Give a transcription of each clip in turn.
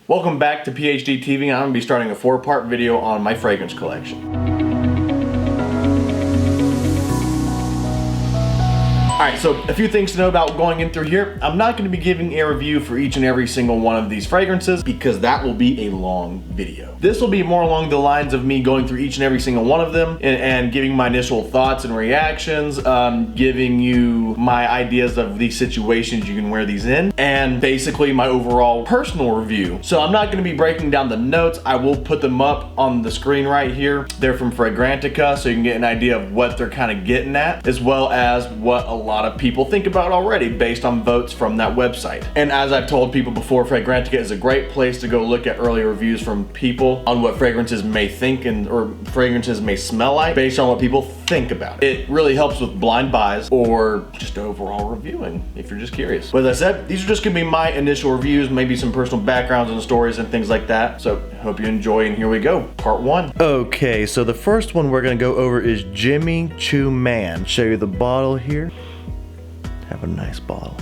Welcome back to PH.d TV. I'm going to be starting a 4-part video on my fragrance collection. Alright, so a few things to know about going in through here. I'm not going to be giving a review for each and every single one of these fragrances because that will be a long video. This will be more along the lines of me going through each and every single one of them and giving my initial thoughts and reactions, giving you my ideas of these situations you can wear these in, and basically my overall personal review. So I'm not going to be breaking down the notes. I will put them up on the screen right here. They're from Fragrantica, so you can get an idea of what they're kind of getting at, as well as what a lot of people think about already based on votes from that website. And as I've told people before, Fragrantica is a great place to go look at early reviews from people on what fragrances may think or fragrances may smell like based on what people think about it. It really helps with blind buys or just overall reviewing if you're just curious. But as I said, these are just gonna be my initial reviews, maybe some personal backgrounds and stories and things like that. So hope you enjoy, and here we go, part 1. Okay, so the first one we're gonna go over is Choo Man. Show you the bottle here. Have a nice bottle.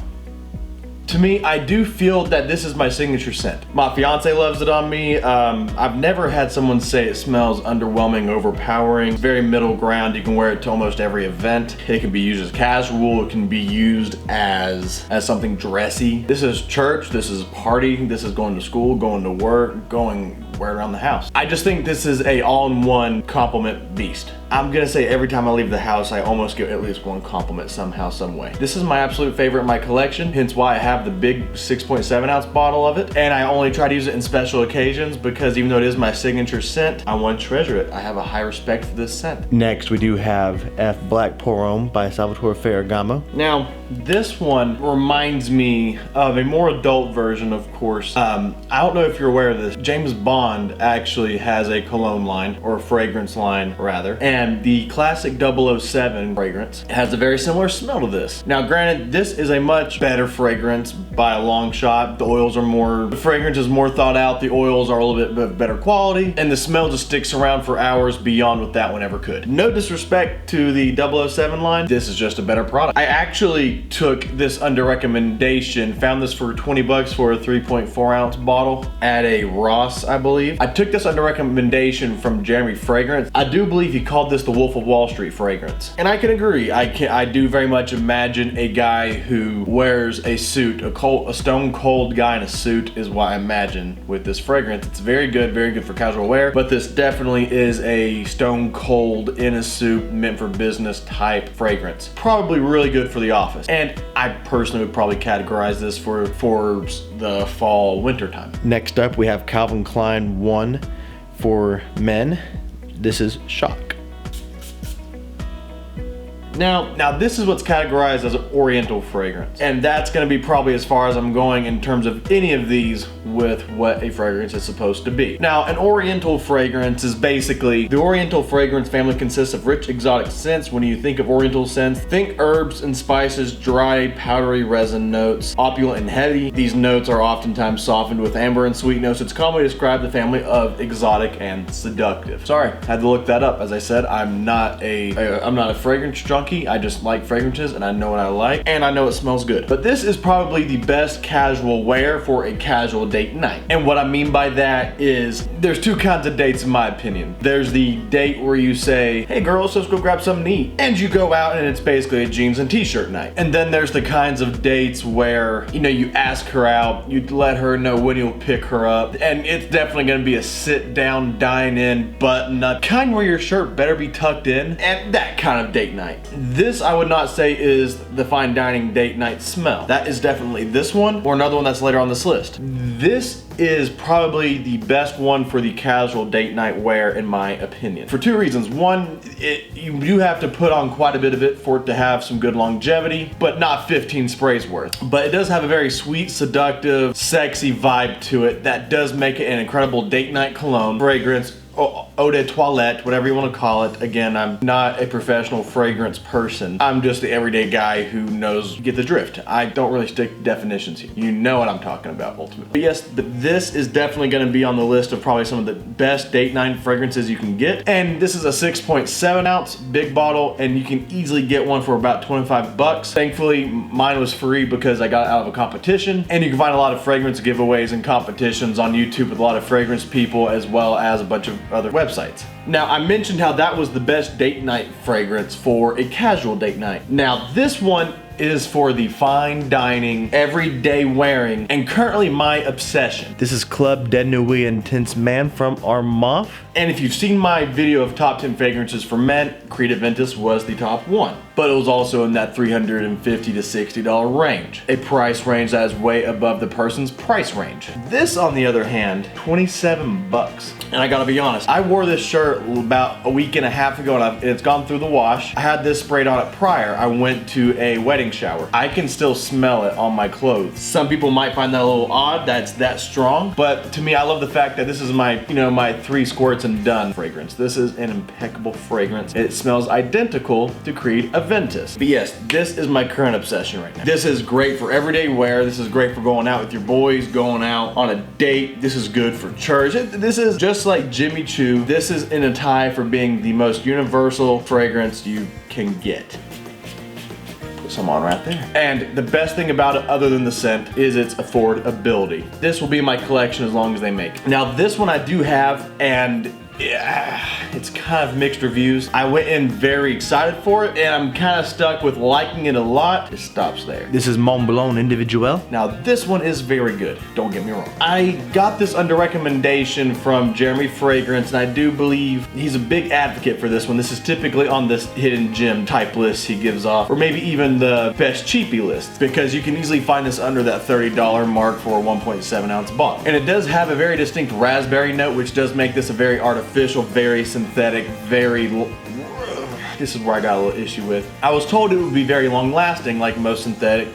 To me, I do feel that this is my signature scent. My fiance loves it on me. I've never had someone say it smells underwhelming, overpowering. It's very middle ground. You can wear it to almost every event. It can be used as casual. It can be used as something dressy. This is church, this is party, this is going to school, going to work, wear it around the house. I just think this is a all-in-one compliment beast. I'm gonna say every time I leave the house, I almost get at least one compliment somehow, some way. This is my absolute favorite in my collection, hence why I have the big 6.7 ounce bottle of it. And I only try to use it in special occasions because even though it is my signature scent, I want to treasure it. I have a high respect for this scent. Next, we do have F Black Pour Homme by Salvatore Ferragamo. Now, this one reminds me of a more adult version, of course. I don't know if you're aware of this. James Bond actually has a cologne line, or a fragrance line rather, and the classic 007 fragrance has a very similar smell to this. Now granted, this is a much better fragrance by a long shot. The fragrance is more thought out, the oils are a little bit better quality, and the smell just sticks around for hours beyond what that one ever could. No disrespect to the 007 line, this is just a better product. I actually took this under recommendation, found this for 20 bucks for a 3.4 ounce bottle at a Ross, I believe. I took this under recommendation from Jeremy Fragrance. I do believe he called this the Wolf of Wall Street fragrance. And I can agree, I do very much imagine a guy who wears a suit, a stone cold guy in a suit is what I imagine with this fragrance. It's very good for casual wear, but this definitely is a stone cold in a suit, meant for business type fragrance. Probably really good for the office. And I personally would probably categorize this for the fall winter time. Next up we have Calvin Klein 1 for men. This is Shock. Now this is what's categorized as an Oriental fragrance, and that's gonna be probably as far as I'm going in terms of any of these with what a fragrance is supposed to be. Now, an Oriental fragrance is basically, the Oriental fragrance family consists of rich exotic scents. When you think of Oriental scents, think herbs and spices, dry, powdery resin notes, opulent and heavy. These notes are oftentimes softened with amber and sweet notes. It's commonly described the family of exotic and seductive. Sorry, had to look that up. As I said, I'm not a fragrance junkie. I just like fragrances and I know what I like and I know it smells good. But this is probably the best casual wear for a casual date night. And what I mean by that is there's two kinds of dates in my opinion. There's the date where you say, hey girls, let's go grab something to eat. And you go out and it's basically a jeans and t-shirt night. And then there's the kinds of dates where, you know, you ask her out, you let her know when you'll pick her up. And it's definitely gonna be a sit down, dine in, button up, kind where your shirt better be tucked in, and that kind of date night. This I would not say is the fine dining date night smell. That is definitely this one or another one that's later on this list. This is probably the best one for the casual date night wear in my opinion. For two reasons. One, you do have to put on quite a bit of it for it to have some good longevity, but not 15 sprays worth. But it does have a very sweet, seductive, sexy vibe to it that does make it an incredible date night cologne fragrance eau de toilette, whatever you want to call it. Again, I'm not a professional fragrance person. I'm just the everyday guy who knows, get the drift. I don't really stick to definitions here. You know what I'm talking about ultimately. But yes, this is definitely going to be on the list of probably some of the best date night fragrances you can get. And this is a 6.7 ounce big bottle, and you can easily get one for about 25 bucks. Thankfully, mine was free because I got it out of a competition. And you can find a lot of fragrance giveaways and competitions on YouTube with a lot of fragrance people, as well as a bunch of other websites. Now, I mentioned how that was the best date night fragrance for a casual date night. Now, this one is for the fine dining, everyday wearing, and currently my obsession. This is Club de Nuit Intense Man from ARMAF. And if you've seen my video of top 10 fragrances for men, Creed Aventus was the top one. But it was also in that $350 to $60 range. A price range that is way above the person's price range. This, on the other hand, 27 bucks. And I gotta be honest, I wore this shirt about a week and a half ago and it's gone through the wash. I had this sprayed on it prior. I went to a wedding shower. I can still smell it on my clothes. Some people might find that a little odd that it's that strong, but to me, I love the fact that this is my, my 3 squirts and done fragrance. This is an impeccable fragrance. It smells identical to Creed Aventus. But yes, this is my current obsession right now. This is great for everyday wear. This is great for going out with your boys, going out on a date. This is good for church. This is just like Jimmy Choo. This is in a tie for being the most universal fragrance you can get. Put some on right there. And the best thing about it, other than the scent, is its affordability. This will be in my collection as long as they make it. Now, this one I do have, and yeah, it's kind of mixed reviews. I went in very excited for it, and I'm kind of stuck with liking it a lot. It stops there. This is Mont Blanc Individuel. Now, this one is very good. Don't get me wrong. I got this under recommendation from Jeremy Fragrance, and I do believe he's a big advocate for this one. This is typically on this hidden gem type list he gives off, or maybe even the best cheapie list, because you can easily find this under that $30 mark for a 1.7 ounce bottle. And it does have a very distinct raspberry note, which does make this a very artificial, very synthetic, this is where I got a little issue with. I was told it would be very long lasting, like most synthetic,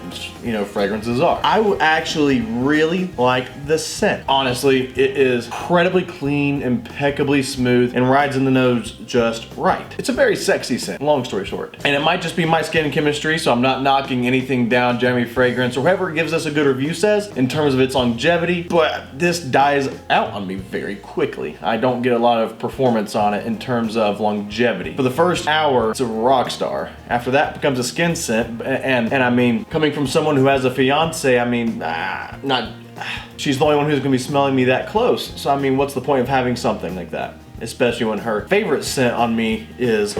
fragrances are. I would actually really like the scent. Honestly, it is incredibly clean, impeccably smooth, and rides in the nose just right. It's a very sexy scent, long story short. And it might just be my skin chemistry, so I'm not knocking anything down Jeremy Fragrance or whoever gives us a good review says in terms of its longevity, but this dies out on me very quickly. I don't get a lot of performance on it in terms of longevity. For the first hour, it's a rock star. After that, it becomes a skin scent, and I mean, coming from someone who has a fiance, I mean, she's the only one who's gonna be smelling me that close. So I mean, what's the point of having something like that? Especially when her favorite scent on me is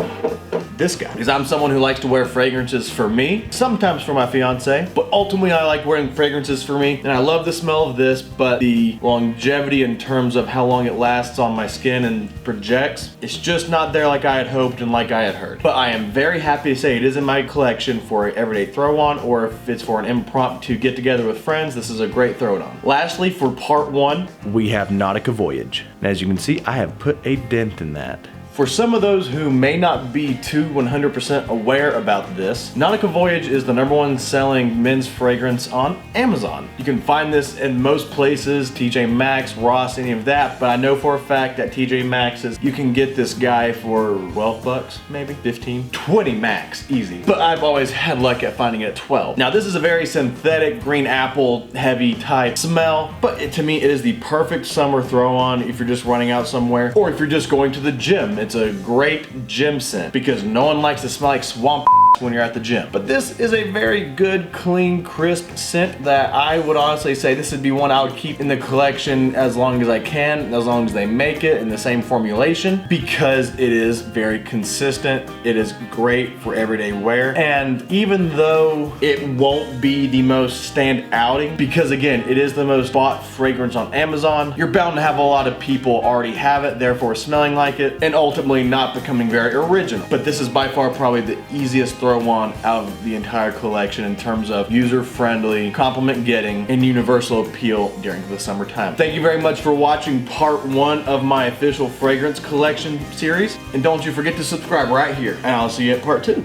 this guy. Because I'm someone who likes to wear fragrances for me, sometimes for my fiance, but ultimately I like wearing fragrances for me, and I love the smell of this, but the longevity in terms of how long it lasts on my skin and projects, it's just not there like I had hoped and like I had heard. But I am very happy to say it is in my collection for an everyday throw-on, or if it's for an impromptu get-together with friends, this is a great throw-on. Lastly, for part 1, we have Nautica Voyage. And as you can see, I have put a dent in that. For some of those who may not be too 100% aware about this, Nautica Voyage is the #1 selling men's fragrance on Amazon. You can find this in most places, TJ Maxx, Ross, any of that, but I know for a fact that TJ Maxx's, you can get this guy for 12 bucks, maybe 15, 20 max, easy. But I've always had luck at finding it at 12. Now this is a very synthetic green apple heavy type smell, but to me it is the perfect summer throw on if you're just running out somewhere, or if you're just going to the gym. It's a great gym scent because no one likes to smell like swamp when you're at the gym. But this is a very good, clean, crisp scent that I would honestly say this would be one I would keep in the collection as long as I can, as long as they make it in the same formulation, because it is very consistent. It is great for everyday wear. And even though it won't be the most stand outing, because again, it is the most bought fragrance on Amazon, you're bound to have a lot of people already have it, therefore smelling like it, and ultimately not becoming very original. But this is by far probably the easiest throw on out of the entire collection in terms of user-friendly, compliment getting, and universal appeal during the summertime. Thank you very much for watching part 1 of my official fragrance collection series, and don't you forget to subscribe right here, and I'll see you at part 2.